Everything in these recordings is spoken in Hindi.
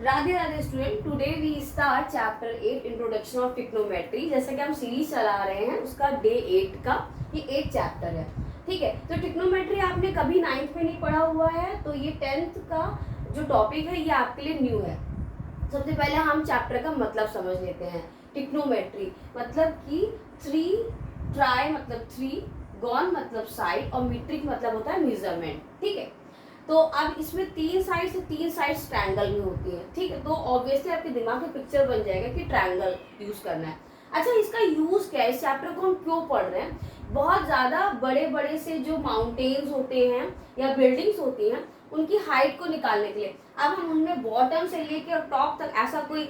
Radhe Radhe student, today we start chapter 8 introduction of trigonometry. जैसे कि हम सीरीज चला रहे हैं, उसका डे 8 का ये 8 चैप्टर है। ठीक है, तो ट्रिग्नोमेट्री आपने कभी 9th में नहीं पढ़ा हुआ है, तो ये 10th का जो टॉपिक है ये आपके लिए न्यू है। सबसे पहले हम चैप्टर का मतलब समझ लेते हैं। ट्रिग्नोमेट्री मतलब कि ट्राई मतलब 3, गॉन मतलब साइड और मीट्रिक मतलब होता है मेजरमेंट। ठीक है, तो अब इसमें 3 साइड्स ट्रायंगल में होती है। ठीक है, तो ऑब्वियसली आपके दिमाग में पिक्चर बन जाएगा कि ट्रायंगल यूज करना है। अच्छा, इसका यूज क्या है, इस चैप्टर को हम क्यों पढ़ रहे हैं? बहुत ज्यादा बड़े बड़े से जो माउंटेन्स होते हैं या बिल्डिंग्स होती हैं, उनकी हाइट को निकालने के लिए अब हम उनमें बॉटम से लेकर टॉप तक ऐसा कोई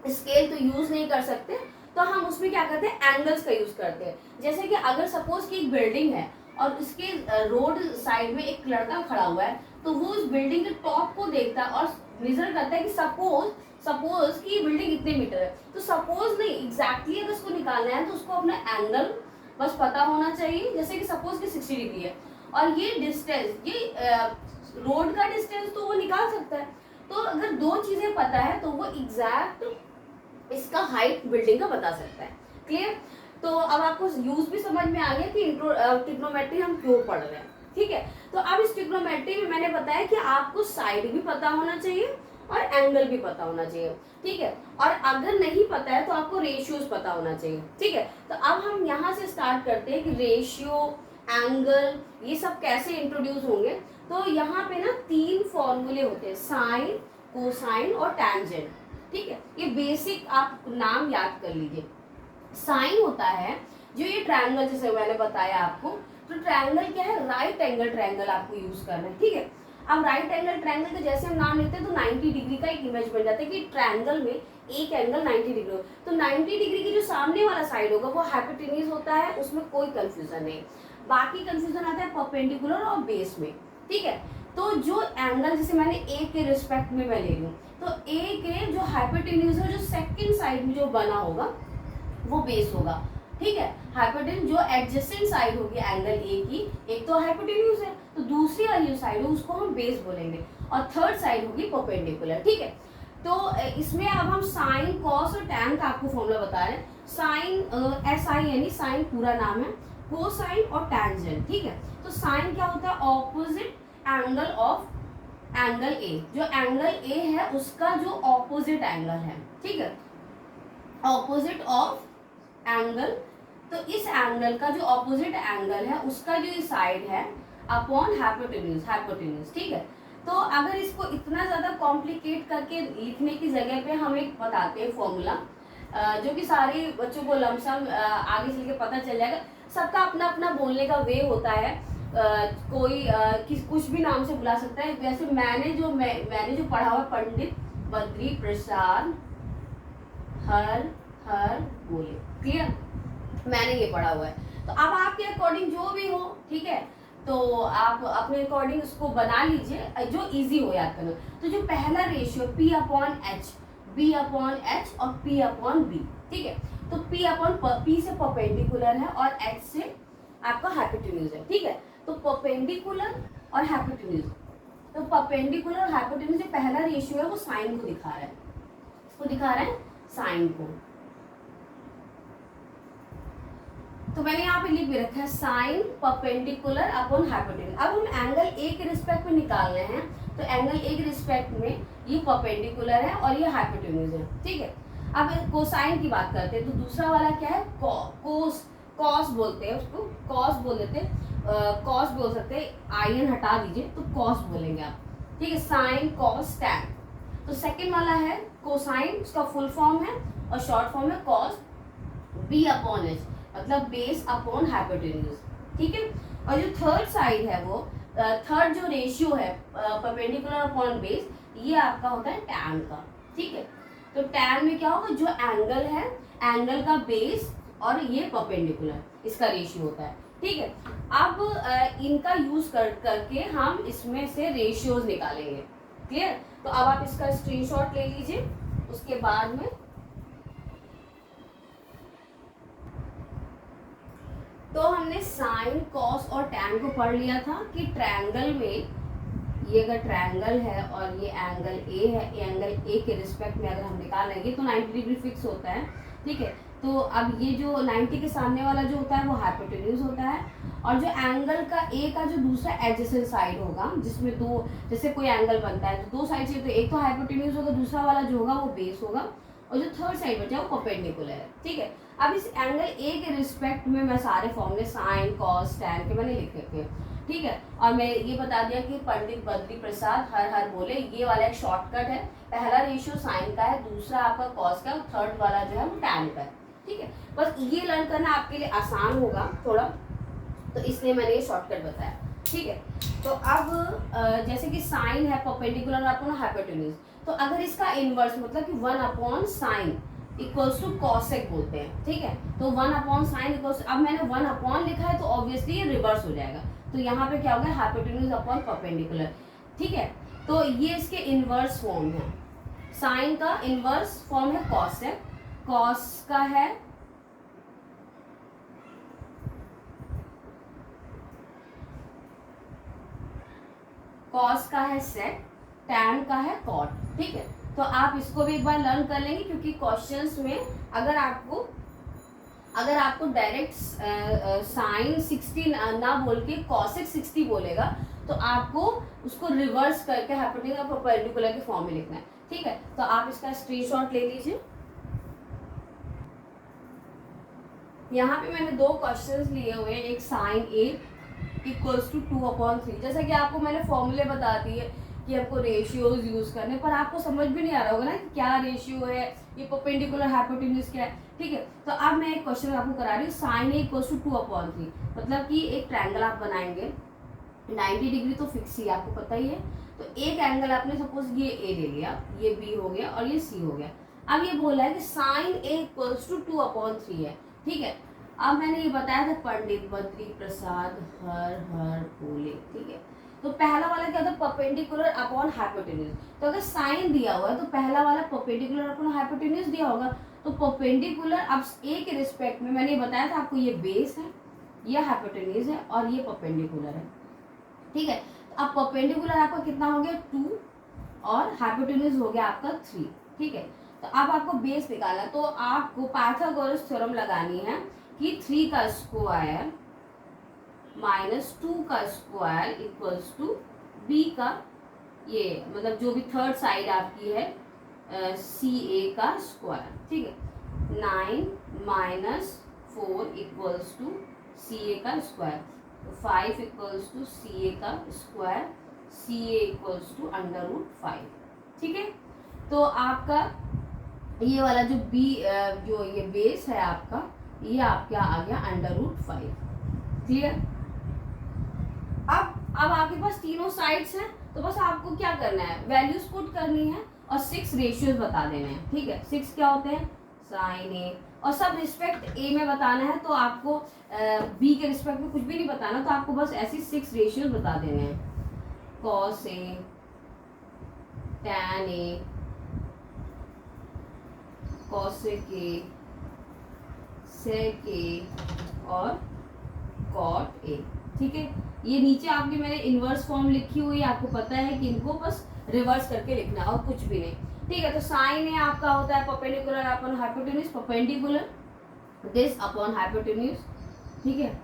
स्केल तो यूज नहीं कर सकते, तो हम उसमें क्या करते हैं, एंगल्स का यूज करते हैं। जैसे कि अगर सपोज कि एक बिल्डिंग है और उसके रोड साइड में एक लड़का खड़ा हुआ है, तो वो उस बिल्डिंग के टॉप को देखता है और मेजर करता है कि सपोज कि बिल्डिंग इतने मीटर है। तो सपोज नहीं, एग्जैक्टली अगर उसको निकालना है तो उसको अपना एंगल बस पता होना चाहिए। जैसे कि सपोज कि 60 डिग्री है और ये डिस्टेंस, ये रोड का डिस्टेंस तो वो निकाल सकता है। तो अगर दो चीजें पता है तो वो एग्जैक्ट इसका हाइट बिल्डिंग का बता सकता है। क्लियर? तो अब आपको यूज भी समझ में आ गया कि ट्रिग्नोमेट्री हम क्यों पढ़ रहे हैं। ठीक है, तो अब इस ट्रिग्नोमेट्री में मैंने बताया कि आपको साइड भी पता होना चाहिए और एंगल भी पता होना चाहिए। ठीक है, और अगर नहीं पता है तो आपको रेशियोज पता होना चाहिए। ठीक है, तो अब हम यहाँ से स्टार्ट करते हैं कि रेशियो, एंगल, ये सब कैसे इंट्रोड्यूस होंगे। तो यहाँ पे ना 3 फॉर्मूले होते हैं, साइन, कोसाइन और टैंजेंट। ठीक है, ये बेसिक आप नाम याद कर लीजिए। साइन होता है जो ये ट्रायंगल, जैसे मैंने बताया आपको, तो ट्रायंगल क्या है, राइट एंगल ट्रायंगल आपको यूज करना है। ठीक है, अब राइट एंगल ट्रायंगल का जैसे हम नाम लेते हैं तो 90 डिग्री का एक इमेज बन जाता है कि ट्रायंगल में एक एंगल 90 डिग्री हो। तो 90 डिग्री की जो सामने वाला साइड होगा वो हाइपोटेन्यूज होता है, उसमें कोई कंफ्यूजन नहीं। बाकी कंफ्यूजन आता है परपेंडिकुलर और बेस में। ठीक है, तो जो एंगल जैसे मैंने ए के रिस्पेक्ट में मैं ले लूँ, तो ए के जो हाइपोटेन्यूज है, जो सेकंड साइड में जो बना होगा वो बेस होगा। ठीक है, हाइपोटेन्यूज जो एडजेसेंट साइड होगी एंगल ए की, एक तो हाइपोटेन्यूज है तो दूसरी वाली जो साइड है उसको हम बेस बोलेंगे, और थर्ड साइड होगी परपेंडिकुलर। ठीक है, तो इसमें अब हम साइन, कॉस और टैन का आपको फॉर्मूला बता रहे हैं। साइन SI यानी साइन पूरा नाम है, कोसाइन और टैंजेंट। ठीक है, तो साइन क्या होता है, opposite angle of angle A. जो एंगल ए है उसका जो ऑपोजिट एंगल है। ठीक है, ऑपोजिट ऑफ एंगल, तो इस एंगल का जो ऑपोजिट एंगल है उसका जो साइड है अपॉन हाइपोटेन्यूज। ठीक है, तो अगर इसको इतना ज्यादा कॉम्प्लिकेट करके लिखने की जगह पे हम एक बताते हैं फॉर्मूला, जो कि सारे बच्चों को लमसम आगे चल के पता चल जाएगा। सबका अपना अपना बोलने का वे होता है, कोई कुछ भी नाम से बुला सकता है। वैसे मैंने जो पढ़ा हुआ, पंडित बद्री प्रसाद हर हर बोले। क्लियर? मैंने ये पढ़ा हुआ है। तो अब आपके अकॉर्डिंग जो भी हो, ठीक है, तो आप अपने अकॉर्डिंग उसको बना लीजिए जो इजी हो याद करना। तो जो पहला रेशियो P/H, B/H और P/B। ठीक है, तो P से परपेंडिकुलर है और H से आपका हाइपोटेन्यूज है। ठीक है, तो परपेंडिकुलर और हाइपोटेन्यूज, तो परपेंडिकुलर और हाइपोटेन्यूज जो पहला रेशियो है वो साइन को दिखा रहा है, इसको दिखा रहा है साइन को। तो मैंने यहाँ पे लिख भी रखा है साइन परपेंडिकुलर अपॉन हाइपोटेन्यूज। अब हम एंगल ए के रिस्पेक्ट में निकाल रहे हैं, तो एंगल ए के रिस्पेक्ट में ये परपेंडिकुलर है और ये हाइपोटेन्यूज है। ठीक है, अब कोसाइन की बात करते हैं, तो दूसरा वाला क्या है, कॉस बोलते हैं उसको, कॉस बोल देते हैं, कॉस बोल सकते हैं, आयन हटा दीजिए तो कॉस बोलेंगे आप। ठीक है, साइन कॉस टैन। तो सेकेंड वाला है कोसाइन, उसका फुल फॉर्म है और शॉर्ट फॉर्म है कॉस B/H, मतलब बेस अपॉन हाइपोटेन्यूज। ठीक है, और जो थर्ड साइड है वो थर्ड जो रेशियो है परपेंडिकुलर अपॉन बेस, ये आपका होता है टैन का। ठीक है, तो टैन में क्या होगा, जो एंगल है, एंगल का बेस और ये परपेंडिकुलर, इसका रेशियो होता है। ठीक है, अब इनका यूज करके हम इसमें से रेशियोज निकालेंगे। क्लियर? तो अब आप इसका स्क्रीनशॉट ले लीजिए। उसके बाद में तो हमने साइन, कॉस और टैन को पढ़ लिया था कि ट्रायंगल में ये अगर ट्रायंगल है और ये एंगल ए है, एंगल ए के रिस्पेक्ट में अगर हम निकालेंगे तो 90 डिग्री फिक्स होता है, ठीक है। तो अब ये जो 90 के सामने वाला जो होता है वो हाइपोटेन्यूज होता है, और जो एंगल का ए का जो दूसरा एडजेसेंट साइड होगा, जिसमें दो, जैसे कोई एंगल बनता है तो दो साइड से, तो एक तो हाइपोटेन्यूज होगा, दूसरा वाला जो होगा वो बेस होगा, और जो थर्ड साइड बचा वो परपेंडिकुलर है, ठीक है। अब इस एंगल ए के रिस्पेक्ट में मैं सारे फॉर्मूले साइन कॉस टैन के मैंने लिख रखे हैं, ठीक है। और मैं ये बता दिया कि पंडित बद्री प्रसाद हर हर बोले, ये वाला एक शॉर्टकट है। पहला रेशियो साइन का है, दूसरा आपका कॉस का, थर्ड वाला जो है वो टैन का है, ठीक है। बस ये लर्न करना आपके लिए आसान होगा थोड़ा, तो इसलिए मैंने ये शॉर्टकट बताया, ठीक है। तो अब जैसे कि साइन है परपेंडिकुलर अपॉन हाइपोटेन्यूज, तो अगर इसका इनवर्स मतलब कि 1 upon sine equals to cosec बोलते हैं, ठीक है। तो 1 अपॉन साइन इक्वल्स, अब मैंने 1 अपॉन लिखा है तो ऑब्वियसली ये रिवर्स हो जाएगा, तो यहाँ पे क्या होगा, हाइपोटेन्यूज अपॉन परपेंडिकुलर, ठीक है। तो ये इसके इनवर्स फॉर्म है, साइन का इनवर्स फॉर्म है कॉसेक, कॉस का है सेक, टैन का है कॉट, ठीक है। तो आप इसको भी एक बार लर्न कर लेंगे, क्योंकि क्वेश्चंस में अगर आपको डायरेक्ट साइन 60 ना बोल के कॉसेक 60 बोलेगा, तो आपको उसको रिवर्स करके हाइपोटेन्यूज और परपेंडिकुलर के फॉर्म में लिखना है, ठीक है। तो आप इसका स्क्रीनशॉट ले लीजिए। यहाँ पे मैंने दो क्वेश्चंस लिए हुए हैं, एक साइन ए इक्वल्स टू 2/3, जैसा कि आपको मैंने फॉर्मूले बता दिए कि आपको रेशियोज यूज करने, पर आपको समझ भी नहीं आ रहा होगा ना कि क्या रेशियो है, ये परपेंडिकुलर हाइपोटेन्यूज क्या है, ठीक है। तो अब मैं एक क्वेश्चन आपको करा रही हूँ, साइन ए इक्वल्स टू 2/3, मतलब कि एक ट्रायंगल आप बनाएंगे, 90 डिग्री तो फिक्स ही आपको पता ही है। तो एक एंगल आपने सपोज ये ए ले लिया, ये बी हो गया और ये सी हो गया। अब ये बोला है कि साइन ए इक्वल्स टू 2/3 है, ठीक है। अब मैंने ये बताया था पंडित बद्री प्रसाद हर हर बोले, ठीक है। तो पहला वाला क्या होता है, परपेंडिकुलर अपॉन हाइपोटेन्यूज। तो अगर साइन दिया हुआ है तो पहला वाला परपेंडिकुलर अपॉन हाइपोटेन्यूज दिया होगा, तो परपेंडिकुलर अब ए के रिस्पेक्ट में मैंने ये बताया था आपको, ये बेस है, ये हाइपोटेन्यूज है और ये परपेंडिकुलर है, ठीक है। तो अब परपेंडिकुलर आपका कितना हो गया 2 और हाइपोटेन्यूज हो गया आपका 3, ठीक है। तो अब आपको बेस निकालना, तो आपको पाइथागोरस थ्योरम लगानी है कि 3 का स्क्वायर माइनस 2 का स्क्वायर इक्वल्स टू बी का, ये मतलब जो भी थर्ड साइड आपकी है सी ए का स्क्वायर, ठीक है। 9 minus 4 equals to C A का square, 5 equals to C A का square, C A equals to √5, ठीक है। तो आपका ये वाला जो बी जो ये बेस है आपका, ये आपका आ गया √5, क्लियर। अब आपके पास तीनों साइड्स हैं, तो बस आपको क्या करना है, वैल्यूज पुट करनी है और 6 रेशियोज बता देने हैं, ठीक है। 6 क्या होते हैं, साइन ए, और सब रिस्पेक्ट ए में बताना है, to आपको बी के रिस्पेक्ट में कुछ भी नहीं बताना, तो आपको बस ऐसी 6 रेशियोज बता देने हैं, cos A, tan A, cosec A, sec A और कॉट ए, ठीक है। ये नीचे आपकी मैंने इनवर्स फॉर्म लिखी हुई है, आपको पता है कि इनको बस रिवर्स करके लिखना है और कुछ भी नहीं, ठीक है। तो साइन ए आपका होता है perpendicular upon hypotenuse, perpendicular this upon hypotenuse, ठीक है।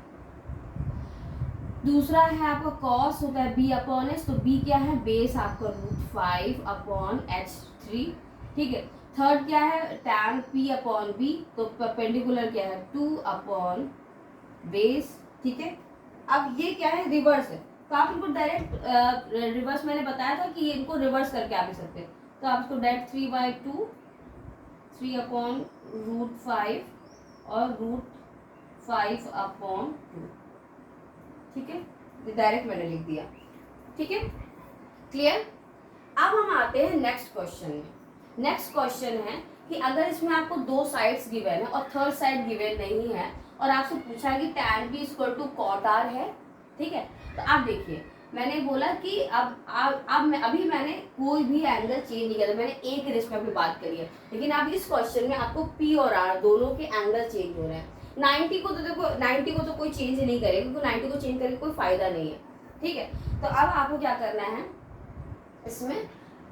दूसरा है आपका कॉस होता है बी अपॉन एच, तो बी क्या है, बेस आपका √5 अपॉन h3, ठीक है। थर्ड क्या है, टैन पी अपॉन बी, तो परपेंडिकुलर क्या है 2 अपॉन बेस, ठीक है। अब ये क्या है, रिवर्स है, तो आप इनको डायरेक्ट रिवर्स मैंने बताया था कि ये इनको रिवर्स करके आप लिख सकते हैं, तो आप इसको डायरेक्ट 3/2, 3 अपॉन √5 और √5 अपॉन 2, ठीक है। ये डायरेक्ट मैंने लिख दिया, ठीक है, क्लियर। अब हम आते हैं नेक्स्ट क्वेश्चन में। नेक्स्ट क्वेश्चन है कि अगर इसमें आपको 2 साइड्स गिवन है और थर्ड साइड गिवन नहीं है, और आपसे पूछा है कि tan b equal to cot r है, ठीक है। तो आप देखिए, मैंने बोला कि अभी मैंने कोई भी एंगल चेंज नहीं किया, मैंने ए के रिस्पेक्ट में बात करी है, लेकिन अब इस क्वेश्चन में आपको p और r दोनों के एंगल चेंज हो रहे हैं। 90 को तो देखो, 90 को तो कोई चेंज नहीं करेगा, क्योंकि 90 को चेंज करके कोई फायदा नहीं है, ठीक है। तो अब आपको क्या करना है, इसमें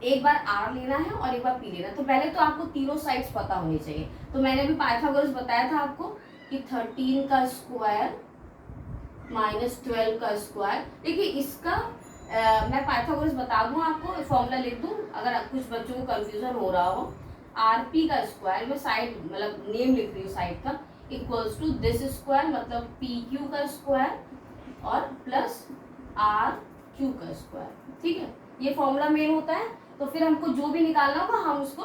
एक बार आर लेना है और एक बार पी लेना है। तो पहले तो आपको तीनों साइड्स पता होनी चाहिए। तो मैंने अभी पाइथागोरस बताया था आपको कि 13 का स्क्वायर माइनस 12 का स्क्वायर। देखिए इसका मैं पाइथागोरस बता दूं आपको, फॉर्मूला लिख दूं अगर कुछ बच्चों को कंफ्यूजन हो रहा हो। आर पी का स्क्वायर, मैं साइड मतलब नेम लिख रही हूँ साइड का, इक्वल्स टू दिस स्क्वायर मतलब पी क्यू का स्क्वायर और प्लस आर क्यू का स्क्वायर। ठीक है, ये फॉर्मूला मेन होता है। तो फिर हमको जो भी निकालना होगा हम उसको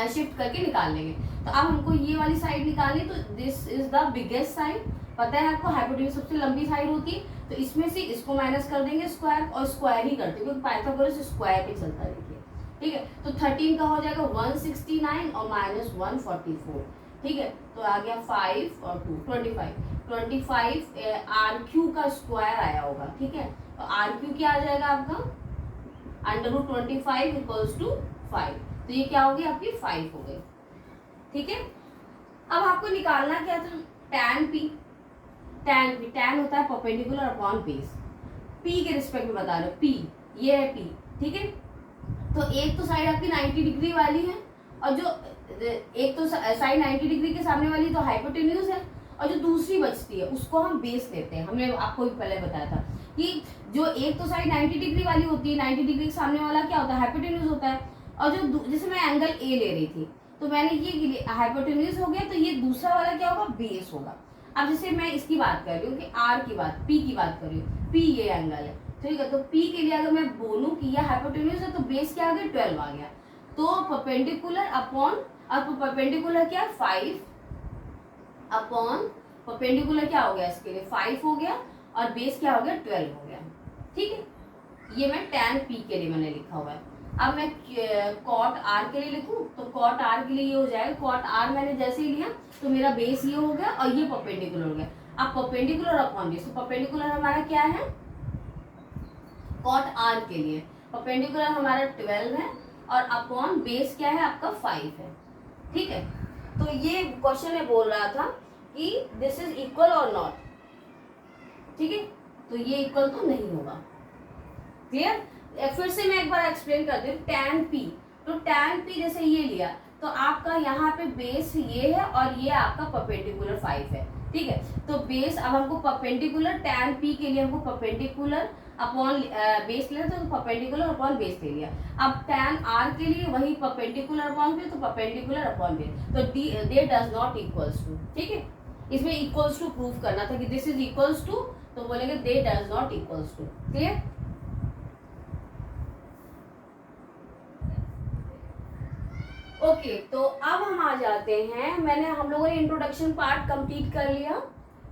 शिफ्ट करके निकाल लेंगे। तो अब हमको ये वाली साइड निकालनी, तो this is the biggest side. पता है आपको हाइपोटेन्यूज सबसे लंबी साइड होती है, तो इसमें से इसको माइनस कर देंगे स्क्वायर, और स्क्वायर ही करते हैं क्योंकि पाइथागोरस स्क्वायर पे चलता है। देखिए ठीक है, तो 13 का हो जाएगा 169 और माइनस 144। ठीक है, तो आ गया 5 और 2 25 आर क्यू का स्क्वायर आया होगा। ठीक है, तो आर क्यू क्या आ जाएगा आपका √25 इक्वल्स टू 5। तो ये क्या हो गई आपकी 5 हो गई। ठीक है, अब आपको निकालना क्या था, tan p। tan होता है परपेंडिकुलर अपॉन बेस। p के रिस्पेक्ट में बता रहे हो, p ये है p। ठीक है, तो एक तो साइड आपकी 90 डिग्री वाली है, और जो एक तो साइड 90 डिग्री के सामने वाली तो हाइपोटेन्यूज है, और जो दूसरी बचती है उसको हम बेस लेते हैं। हमने आपको भी पहले बताया था कि जो एक तो साइड 90 डिग्री वाली होती है, 90 डिग्री के सामने वाला क्या होता है, हाइपोटेन्यूज होता है। और जो जैसे मैं एंगल ए ले रही थी तो मैंने ये हाइपोटेन्यूज हो गया, तो ये दूसरा वाला क्या होगा, बेस होगा। अब जैसे मैं इसकी बात कर रही हूँ कि आर की बात, पी की बात कर रही हूँ, पी ये एंगल है। ठीक है, तो पी के लिए अगर मैं बोलूँ कि ये हाइपोटेन्यूज है तो बेस क्या आ गया 12 आ गया। तो परपेंडिकुलर अपॉन, अब परपेंडिकुलर क्या 5 अपॉन परपेंडिकुलर क्या हो गया इसके लिए 5 हो गया, और बेस क्या हो गया 12 हो गया। ठीक है, ये मैं tan p के लिए मैंने लिखा हुआ है। अब मैं cot r के लिए लिखूं, तो cot r के लिए ये हो जाएगा, cot r मैंने जैसे ही लिया तो मेरा बेस ये हो गया और ये परपेंडिकुलर हो गया। अब परपेंडिकुलर अपॉन बेस, तो परपेंडिकुलर हमारा क्या है cot r के लिए, परपेंडिकुलर हमारा 12 है और अपॉन बेस क्या है आपका 5 है। ठीक है, तो ये क्वेश्चन में बोल रहा था कि दिस इज इक्वल और नॉट। ठीक है, तो ये इक्वल तो नहीं होगा। क्लियर, फिर से मैं एक बार एक्सप्लेन करती हूँ। tan p, तो tan p जैसे ये लिया तो आपका यहाँ पे बेस ये है और ये आपका परपेंडिकुलर 5 है। ठीक है, तो बेस, अब हमको परपेंडिकुलर tan p के लिए हमको परपेंडिकुलर अपॉन बेस लेना, तो परपेंडिकुलर अपॉन बेस ले लिया। अब tan r के लिए वही परपेंडिकुलर अपॉन बेस, तो परपेंडिकुलर अपॉन बेस, तो they does not equals to. ठीक है, इसमें इक्वल्स टू प्रूव करना था कि दिस इज इक्वल्स टू, तो बोलेंगे they does not equals to. Clear, okay, तो अब हम आ जाते हैं, हम लोगों ने इंट्रोडक्शन पार्ट कंप्लीट कर लिया,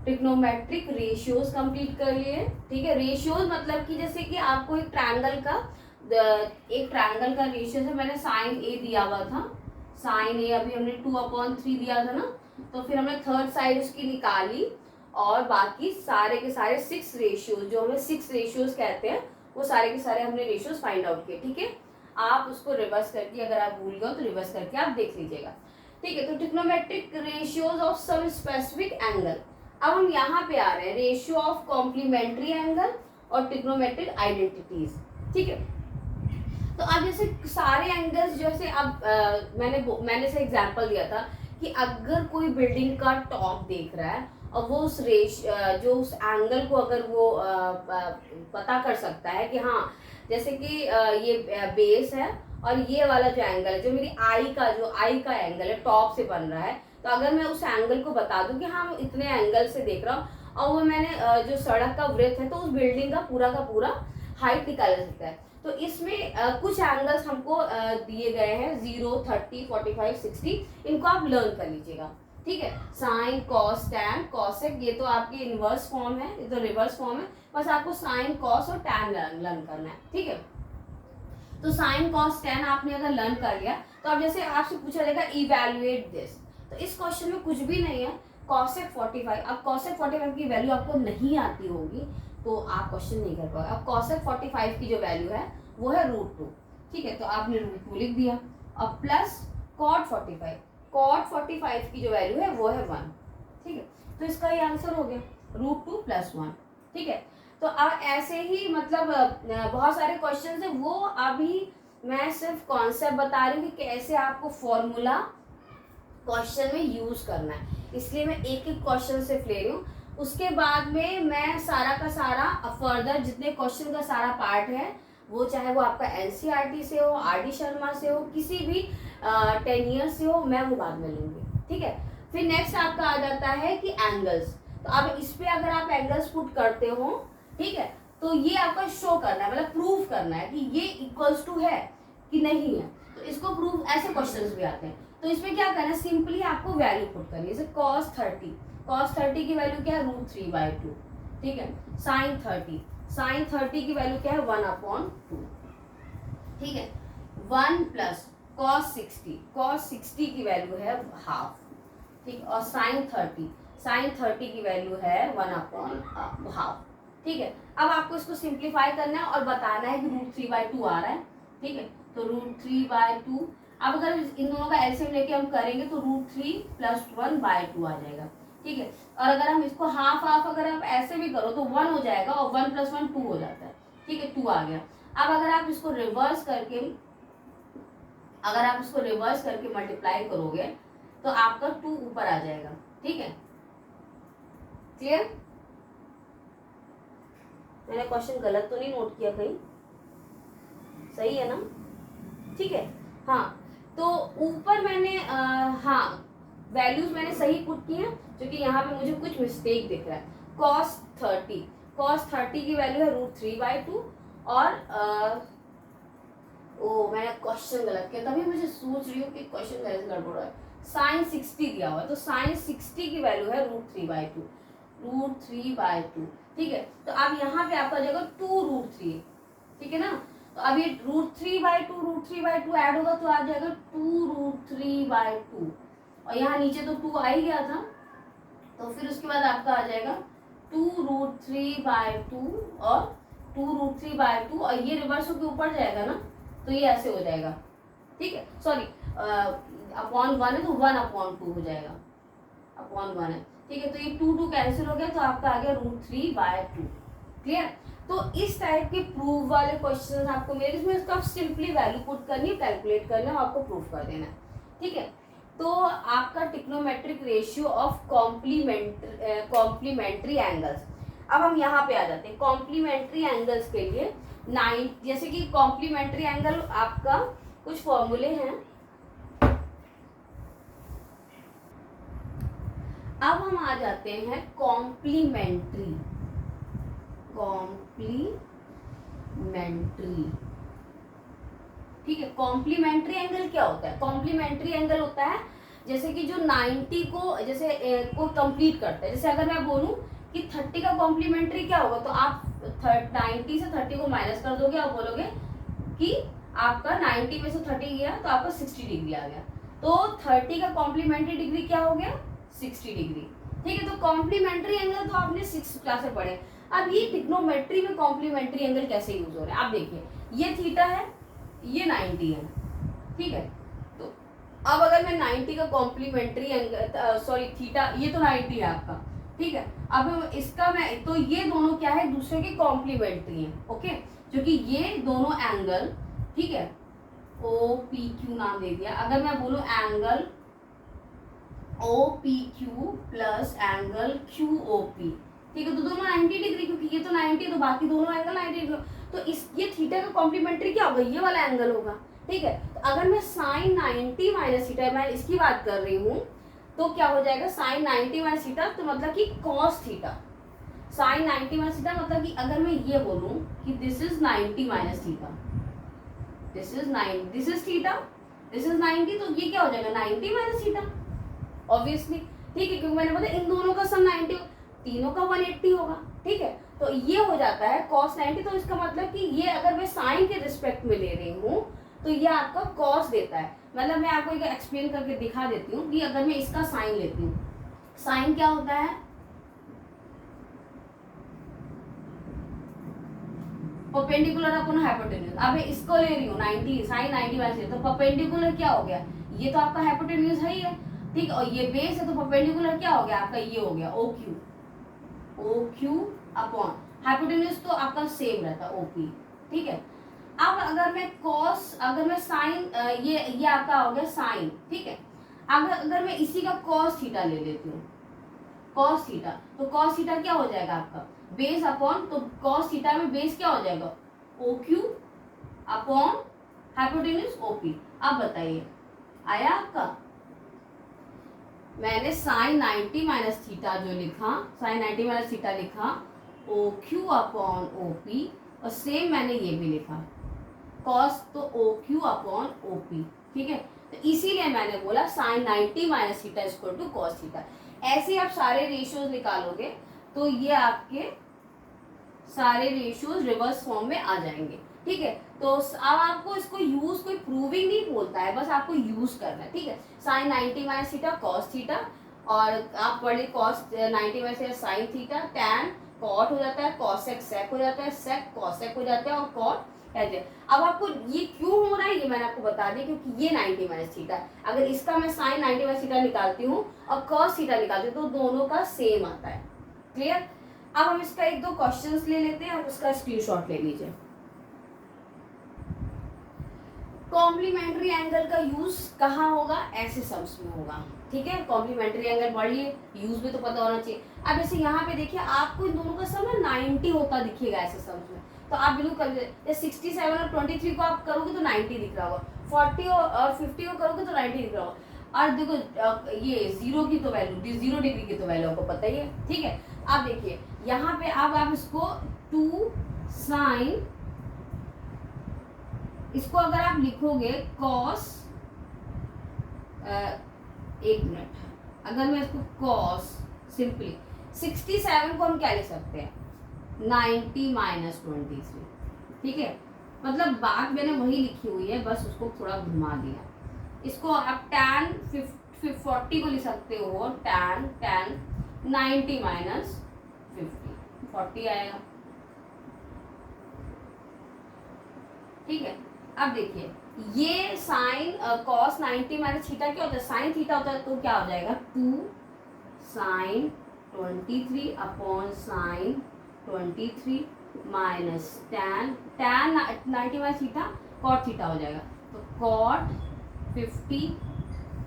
ट्रिग्नोमेट्रिक रेशियोज कंप्लीट कर लिए। ठीक है, रेशियोज मतलब कि जैसे कि आपको एक ट्रायंगल का रेशियो है, मैंने साइन ए दिया हुआ था, साइन ए अभी हमने 2/3 दिया था ना, तो फिर हमने थर्ड साइड उसकी निकाली, और बाकी सारे के सारे 6 रेशियोज, जो हमें 6 रेशियोज कहते हैं, वो सारे के सारे हमने रेशियोज फाइंड आउट किए। ठीक है, आप उसको रिवर्स करके, अगर आप भूल गए तो रिवर्स करके आप देख लीजिएगा। ठीक है, तो trigonometric ratios of some specific angle. अब हम यहाँ पे आ रहे हैं, रेशियो ऑफ कॉम्प्लीमेंट्री एंगल और ट्रिग्नोमेट्रिक आइडेंटिटीज। ठीक है, तो अब जैसे सारे एंगल्स, जैसे अब मैंने से एग्जांपल दिया था कि अगर कोई बिल्डिंग का टॉप देख रहा है और वो उस उस एंगल को अगर वो पता कर सकता है कि हाँ, जैसे कि ये बेस है और ये वाला जो एंगल है, जो मेरी आई का एंगल है, टॉप से बन रहा है, तो अगर मैं उस एंगल को बता दूं कि हाँ मैं इतने एंगल से देख रहा हूँ, और वो मैंने जो सड़क का ब्रेथ है तो उस बिल्डिंग का पूरा हाइट निकाल सकता है। तो इसमें कुछ एंगल्स हमको दिए गए हैं 0, 30, 45, 60, इनको आप लर्न कर लीजिएगा। ठीक है, साइन, कॉस, टैन, कॉसेक, ये तो आपकी इनवर्स फॉर्म है, ये तो रिवर्स फॉर्म है, बस आपको साइन, कॉस और टैन लर्न करना है। ठीक है, तो साइन, कॉस, टैन आपने अगर लर्न कर लिया, तो अब जैसे आपसे पूछा जाएगा इवैल्यूएट दिस, तो इस क्वेश्चन में कुछ भी नहीं है, कॉसेक 45। अब कॉसेक 45 की वैल्यू आपको नहीं आती होगी तो आप क्वेश्चन नहीं कर पाओगे। अब कॉसेक 45 की जो वैल्यू है वो है √2। ठीक है, तो आपने √2 लिख दिया, अब प्लस कॉट 45 की जो वैल्यू है वो है 1। ठीक है, तो इसका ये आंसर हो गया √2 + 1। ठीक है, तो अब ऐसे ही मतलब बहुत सारे क्वेश्चन है, वो अभी मैं सिर्फ कॉन्सेप्ट बता रही हूँ कि कैसे आपको फॉर्मूला क्वेश्चन में यूज करना है, इसलिए मैं एक एक क्वेश्चन सिर्फ ले रही हूँ। उसके बाद में मैं सारा का सारा फर्दर जितने क्वेश्चन का सारा पार्ट है, वो चाहे वो आपका एनसीईआरटी से हो, आरडी शर्मा से हो, किसी भी 10 ईयर्स से हो, मैं वो बाद में लूंगी, ठीक है। फिर नेक्स्ट आपका आ जाता है कि एंगल्स। तो अब इस पे अगर आप एंगल्स पुट करते हो, ठीक है, तो ये आपका शो करना है, मतलब प्रूव करना है कि ये इक्वल्स टू है कि नहीं है। तो इसको प्रूव, ऐसे क्वेश्चंस भी आते हैं। तो इसमें क्या करना है, सिंपली आपको वैल्यू पुट करनी है। जैसे cos 30 की वैल्यू क्या है, √3/2, ठीक है। sin 30 की वैल्यू क्या है, 1/2, ठीक है। 1 प्लस cos 60 की वैल्यू है हाफ, ठीक। और sin 30 की वैल्यू है 1/हाफ, ठीक है। अब आपको इसको सिंप्लीफाई करना है और बताना है कि √3/2 आ रहा है, ठीक है। तो √3/2, अब अगर इन दोनों का एलसीएम लेके हम करेंगे तो √3 + 1/2 आ जाएगा, ठीक है। और अगर हम इसको हाफ अगर आप ऐसे भी करो तो 1 हो जाएगा, और 1 + 1 2 हो जाता है, ठीक है, 2 आ गया। अब अगर आप इसको रिवर्स करके मल्टीप्लाई करोगे तो आपका 2 ऊपर आ जाएगा, ठीक है। क्लियर? मैंने क्वेश्चन गलत तो नहीं नोट किया कहीं? सही है ना? ठीक है। हाँ, तो ऊपर मैंने हाँ वैल्यूज मैंने सही पुट की हैं, क्योंकि यहाँ पे मुझे कुछ मिस्टेक दिख रहा है। cos 30 की वैल्यू है √3/2, और ओ मैंने क्वेश्चन गलत किया, तभी मुझे सोच रही हूँ कि क्वेश्चन मेरे से गड़बड़ है। sin 60 दिया हुआ है, तो sin 60 की वैल्यू है √3/2, ठीक है। तो अब यहाँ पे आपका जाएगा 2√3, ठीक है ना। तो अब ये √3/2 ऐड होगा तो आ जाएगा 2√3/2, और यहाँ नीचे तो 2 आ ही गया था, तो फिर उसके बाद आपका आ जाएगा 2√3/2 और 2√3/2, और ये रिवर्स होकर ऊपर जाएगा ना, तो ये ऐसे हो जाएगा, ठीक है। सॉरी, अपॉन 1 है तो 1/2 हो जाएगा, अपॉन 1 है, ठीक है। तो ये 2 कैंसिल हो गया, तो आपका आ गया √3/2। क्लियर? तो इस टाइप के प्रूव वाले क्वेश्चन आपको मिले, जिसमें इसका सिंपली वैल्यू पुट करनी है, कैलकुलेट करना है, आपको प्रूफ कर देना है, ठीक है। तो आपका trigonometric ratio of complementary angles. अब हम यहाँ पे आ जाते हैं कॉम्प्लीमेंट्री एंगल्स के लिए। जैसे कि कॉम्प्लीमेंट्री एंगल आपका कुछ फॉर्मूले हैं। अब हम आ जाते हैं कॉम्प्लीमेंट्री, ठीक है। कॉम्प्लीमेंट्री एंगल क्या होता है? कॉम्प्लीमेंट्री एंगल होता है जैसे कि जो 90 को जैसे को कंप्लीट करता है। जैसे अगर मैं बोलूं कि 30 का कॉम्प्लीमेंट्री क्या होगा, तो आप 90 से 30 को माइनस कर दोगे और बोलोगे कि आपका 90 में से 30 गया तो आपका 60 डिग्री आ गया, तो 30 का कॉम्प्लीमेंट्री डिग्री क्या हो गया, 60 डिग्री, ठीक है। तो कॉम्प्लीमेंट्री एंगल तो आपने 6th क्लास में पढ़े। अब ये ट्रिग्नोमेट्री में कॉम्प्लीमेंट्री एंगल कैसे यूज हो रहा है, आप देखिए, ये थीटा है, ये 90 है, ठीक है। तो अब अगर मैं 90 का कॉम्प्लीमेंट्री एंगल, सॉरी थीटा, ये तो 90 है आपका, ठीक है। अब इसका मैं, तो ये दोनों क्या है, दूसरे के कॉम्प्लीमेंट्री हैं, ओके। क्योंकि ये दोनों एंगल, ठीक है, OPQ नाम दे दिया। अगर मैं बोलूं angle OPQ plus angle QOP, ठीक है, तो दोनों 90 डिग्री, क्योंकि ये तो 90 तो बाकी दोनों एंगल 90 डिग्री, तो इस ये थीटा का कॉम्प्लीमेंट्री क्या होगा, ये वाला एंगल होगा, ठीक है। तो अगर मैं sin 90 माइनस थीटा, मैं इसकी बात कर रही हूँ, तो क्या हो जाएगा sin 90 माइनस थीटा, तो मतलब कि cos theta, sin 90 minus theta, मतलब कि अगर मैं ये बोलूँ कि this is 90 minus theta, this is theta, this is 90, तो ये क्या हो जाएगा 90 माइनस थीटा, ऑब्वियसली, ठीक है, क्योंकि मैंने बोला इन दोनों का सम 90, तीनों का 180 होगा, ठीक है। तो ये हो जाता है cos 90, तो इसका मतलब कि ये अगर मैं साइन के रिस्पेक्ट में ले रही हूँ तो ये आपका cos देता है। मतलब मैं आपको एक एक्सप्लेन करके दिखा देती हूँ कि अगर मैं इसका साइन लेती हूँ, साइन क्या होता है, परपेंडिकुलर अपॉन हाइपोटेन्यूज। अब मैं इसको ले रही हूँ 90, sin 90 वैसे, तो परपेंडिकुलर क्या हो गया, ये तो आपका हाइपोटेन्यूज है ही है, ठीक, और ये बेस है, तो परपेंडिकुलर क्या हो गया आपका, ये हो गया OQ अपॉन हाइपोटेन्यूज तो आपका सेम रहता है ओपी, ठीक है। अब अगर मैं साइन, ये आपका हो गया साइन, ठीक है। अगर मैं इसी का कॉस थीटा ले लेती हूँ, कॉस थीटा, तो कॉस थीटा क्या हो जाएगा आपका बेस अपॉन, तो कॉस थीटा में बेस क्या हो जाएगा O Q upon hypotenuse OP. अब बताइए आया आपका। मैंने साइन 90 माइनस थीटा जो लिखा, साइन 90 माइनस थीटा लिखा O Q upon O P, और सेम मैंने ये भी लिखा कॉस, तो O Q upon O P, ठीक है। तो इसीलिए मैंने बोला sine 90 minus theta equal to cos theta. ऐसे आप सारे रेशियोज निकालोगे तो ये आपके सारे रेशियोज रिवर्स फॉर्म में आ जाएंगे, ठीक है। तो अब आपको इसको यूज, कोई प्रूविंग नहीं बोलता है, बस आपको यूज करना है, ठीक है। Sine 90 minus theta cos theta, और आप पढ़े cos 90 minus theta sine theta, tan cot हो जाता है, कॉसेक सेक हो जाता है, सेक कॉसेक हो जाता है, और कॉट ऐसे। अब आपको ये क्यों हो रहा है ये मैंने आपको बता दिया, क्योंकि ये 90 माइनस थीटा है। अगर इसका मैं साइन 90 माइनस थीटा निकालती हूँ और कॉस थीटा निकालती हूँ तो दोनों का सेम आता है, क्लियर। अब हम इसका एक दो क्वेश्चंस ले लेते हैं, आप उसका स्क्रीनशॉट ले लीजिए। कॉम्प्लीमेंट्री एंगल का यूज कहाँ होगा, ऐसे सम्स में होगा, ठीक है। कॉम्प्लीमेंट्री एंगल पढ़िए, यूज भी तो पता होना चाहिए। अब जैसे यहाँ पे देखिए आपको इन दोनों का सम ना 90 होता दिखेगा ऐसे सम्स में, तो आप बिल्कुल कर लीजिए। 67 और 23 को आप करोगे तो 90 दिख रहा होगा, 40 और 50 को करोगे तो 90 दिख रहा होगा। और देखो ये 0 की तो वैल्यू, 0 डिग्री की तो वैल्यू आपको पता ही है, ठीक है। आप देखिए यहाँ पे अब आप इसको 2 साइन, इसको अगर आप लिखोगे कॉस, एक मिनट, अगर मैं इसको कॉस सिंपली 67 को हम क्या लिख सकते हैं 90 माइनस 23, ठीक है। मतलब बात मैंने वही लिखी हुई है, बस उसको थोड़ा घुमा दिया। इसको आप टैन 40 को लिख सकते हो, टैन 90 माइनस 40 आएगा, ठीक है। अब देखिए ये साइन कॉस 90 माइनस थीटा क्या होता है, साइन थीटा होता है, तो क्या हो जाएगा 2 sine 23 upon sine 23 minus tan 90 minus theta cot theta हो जाएगा, तो कॉट 50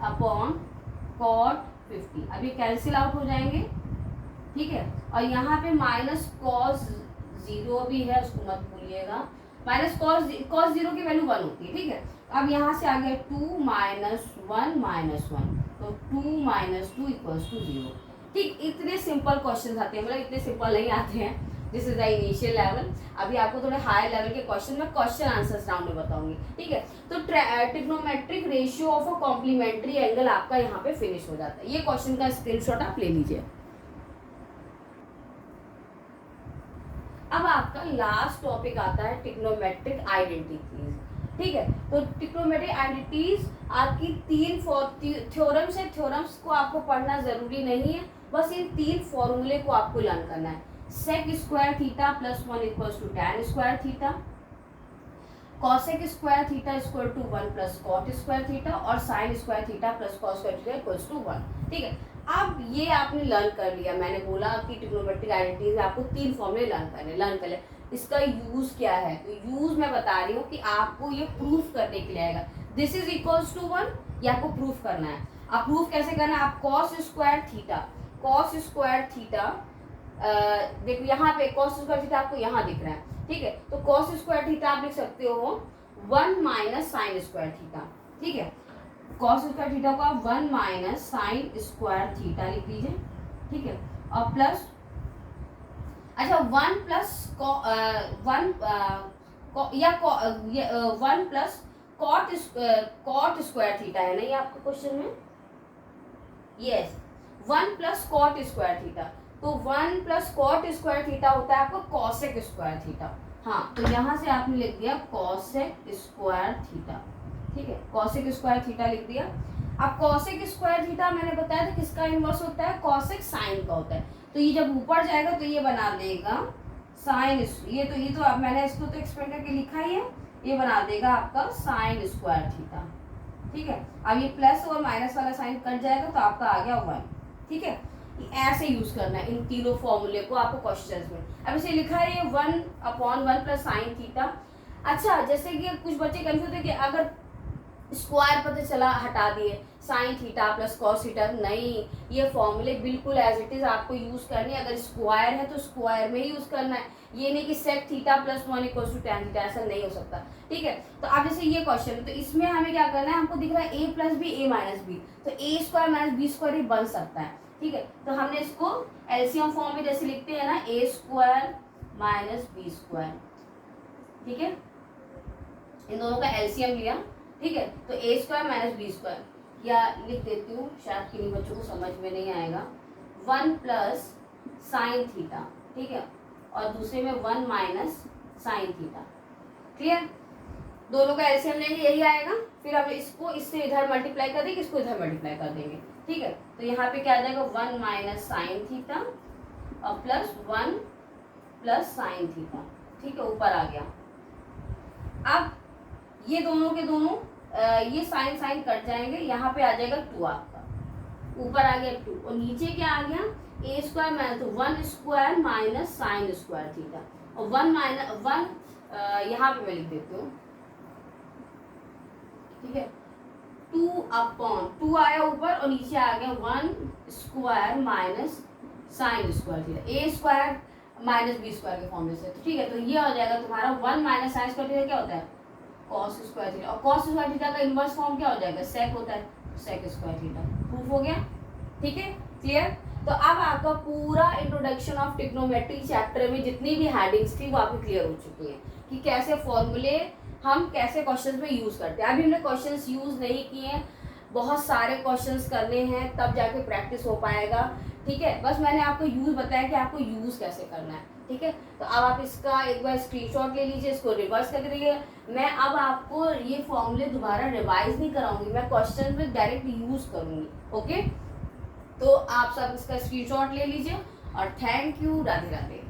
अपॉन कॉट 50। अब ये कैंसिल आउट हो जाएंगे, ठीक है। और यहाँ पे माइनस कॉस 0 भी है, उसको मत भूलिएगा। माइनस कॉस 0 की वैल्यू 1 होती है, ठीक है। अब यहाँ से आ गया 2 माइनस 1, तो 2 माइनस 2 इक्वल्स टू 0, ठीक। इतने सिंपल क्वेश्चन आते हैं, मतलब इतने सिंपल नहीं आते हैं, this is the initial level. अभी आपको थोड़े हाई लेवल के क्वेश्चन में क्वेश्चन आंसर्स राउंड में बताऊंगी, ठीक है। तो trigonometric ratio of a complementary angle आपका यहाँ पे फिनिश हो जाता है। ये क्वेश्चन का स्क्रीनशॉट आप ले लीजिए। अब आपका लास्ट टॉपिक आता है ट्रिग्नोमेट्रिक आइडेंटिटीज, ठीक है। तो ट्रिग्नोमेट्रिक आइडेंटिटीज आपकी 3 थ्योरम्स है, थ्योरम्स को आपको पढ़ना जरूरी नहीं है, बस इन 3 फॉर्मूले को आपको लर्न करना है। Sec square theta plus 1 equals to tan square theta, cosec square theta equal to 1 plus cot square theta, और sine square theta plus cos square theta equals to 1, ठीक है। अब ये आपने लर्न कर लिया, मैंने बोला कि ट्रिग्नोमेट्रिक आइडेंटिटीज आपको 3 फॉर्मूले लर्न कर ले। इसका यूज क्या है, तो यूज मैं बता रही हूँ कि आपको ये प्रूफ करने के लिए आएगा, दिस इज इक्वल्स टू 1, ये आपको प्रूफ करना है। आप प्रूफ कैसे करना है, आप कॉस स्क्वायर थीटा देखो यहाँ पे कॉस स्क्वायर थीटा आपको यहाँ दिख रहा है, ठीक है। तो कॉस स्क्वायर थीटा आप लिख सकते हो 1 माइनस साइन स्क्वायर थीटा, ठीक है। कॉस स्क्वायर थीटा को आप 1 माइनस साइन स्क्वायर थीटा लिख लीजिए, ठीक है। और प्लस, अच्छा 1 plus 1 plus cot square theta है ना ये आपके क्वेश्चन में, yes 1 plus cot square theta, तो 1 प्लस कॉट स्क्वायर थीटा होता है आपका कॉसेक स्क्वायर थीटा। हाँ, तो यहाँ से आपने लिख दिया कॉसेक स्क्वायर थीटा, ठीक है। कॉसेक स्क्वायर थीटा लिख दिया। अब कॉसेक स्क्वायर थीटा मैंने बताया था किसका इनवर्स होता है, कॉसेक साइन का होता है। तो ये जब ऊपर जाएगा तो ये बना देगा साइन, ये तो अब मैंने इसको तो एक्सपेंड करके लिखा ही है, ये बना देगा आपका साइन स्क्वायर थीटा, ठीक है। अब ये प्लस और माइनस वाला साइन कट जाएगा तो आपका आ गया 1, ठीक है। कि ऐसे यूज करना है इन तीनों फॉर्मूले को आपको क्वेश्चंस में। अब इसे लिखा है ये 1/1 प्लस साइन थीटा। अच्छा, जैसे कि कुछ बच्चे कंफ्यूज है कि अगर स्क्वायर पता चला हटा दिए, sine theta plus cos theta, नहीं, ये फॉर्मूले बिल्कुल एज इट इज आपको यूज करनी है। अगर स्क्वायर है तो स्क्वायर में ही यूज करना है, ये नहीं कि sec theta plus 1 equals to tan theta, ऐसा नहीं हो सकता। ठीक है, तो अब जैसे ये क्वेश्चन है तो इसमें हमें क्या करना है, हमको दिख रहा है a plus B a minus B, तो a square minus B square ही बन सकता है। ठीक है, तो हमने इसको एलसीएम फॉर्म में जैसे लिखते हैं ना, a square minus B square. ठीक है, इन दोनों का एलसीएम लिया। ठीक है, तो a square minus B square, या लिख देती हूँ, शायद किन्हीं बच्चों को समझ में नहीं आएगा, 1 प्लस साइन थीटा। ठीक है, और दूसरे में 1 माइनस साइन थीटा। क्लियर, दोनों का एलसीएम लेंगे यही आएगा, फिर हम इसको इससे इधर मल्टीप्लाई कर देंगे, इसको इधर मल्टीप्लाई कर देंगे। ठीक है, तो यहाँ पे क्या आ जाएगा, 1 माइनस साइन थीटा और प्लस 1 प्लस साइन थीटा। ठीक है, ऊपर आ गया। अब ये दोनों के दोनों ये साइन साइन कट जाएंगे, यहाँ पे आ जाएगा 2 आपका, ऊपर आ गया 2, और नीचे क्या आ गया, a square minus 1 square minus sine square theta, और 1 माइनस 1 यहाँ पे मैं लिख देती हूँ। ठीक है, 2/2 आया ऊपर, और नीचे आ गया 1 square minus sine square theta, a square minus B square के फॉर्मूले से। तो ठीक है, तो ये हो जाएगा तुम्हारा 1 माइनस साइन स्क्वायर थीटा क्या होता है, कॉस स्क्वायर थीटा, और कॉस स्क्वायर थीटा का इनवर्स फॉर्म क्या हो जाएगा, सेक होता है, सेक स्क्वायर थीटा। प्रूफ हो गया। ठीक है, क्लियर। तो अब आपका पूरा इंट्रोडक्शन ऑफ ट्रिग्नोमेट्री चैप्टर में जितनी भी हेडिंग्स थी वो आपकी क्लियर हो चुकी है कि कैसे फॉर्मूले हम कैसे क्वेश्चंस में यूज करते हैं। अभी हमने क्वेश्चंस यूज नहीं किए, बहुत सारे क्वेश्चंस करने हैं, तब जाके प्रैक्टिस हो पाएगा। ठीक है, बस मैंने आपको यूज बताया कि आपको यूज कैसे करना है। ठीक है, तो अब आप इसका एक बार स्क्रीनशॉट ले लीजिए, इसको रिवर्स करके देखिए। मैं अब आपको ये फॉर्मूले दोबारा रिवाइज नहीं कराऊंगी, मैं क्वेश्चन में डायरेक्ट यूज करूंगी। ओके, तो आप सब इसका स्क्रीनशॉट ले लीजिए, और थैंक यू, राधे राधे।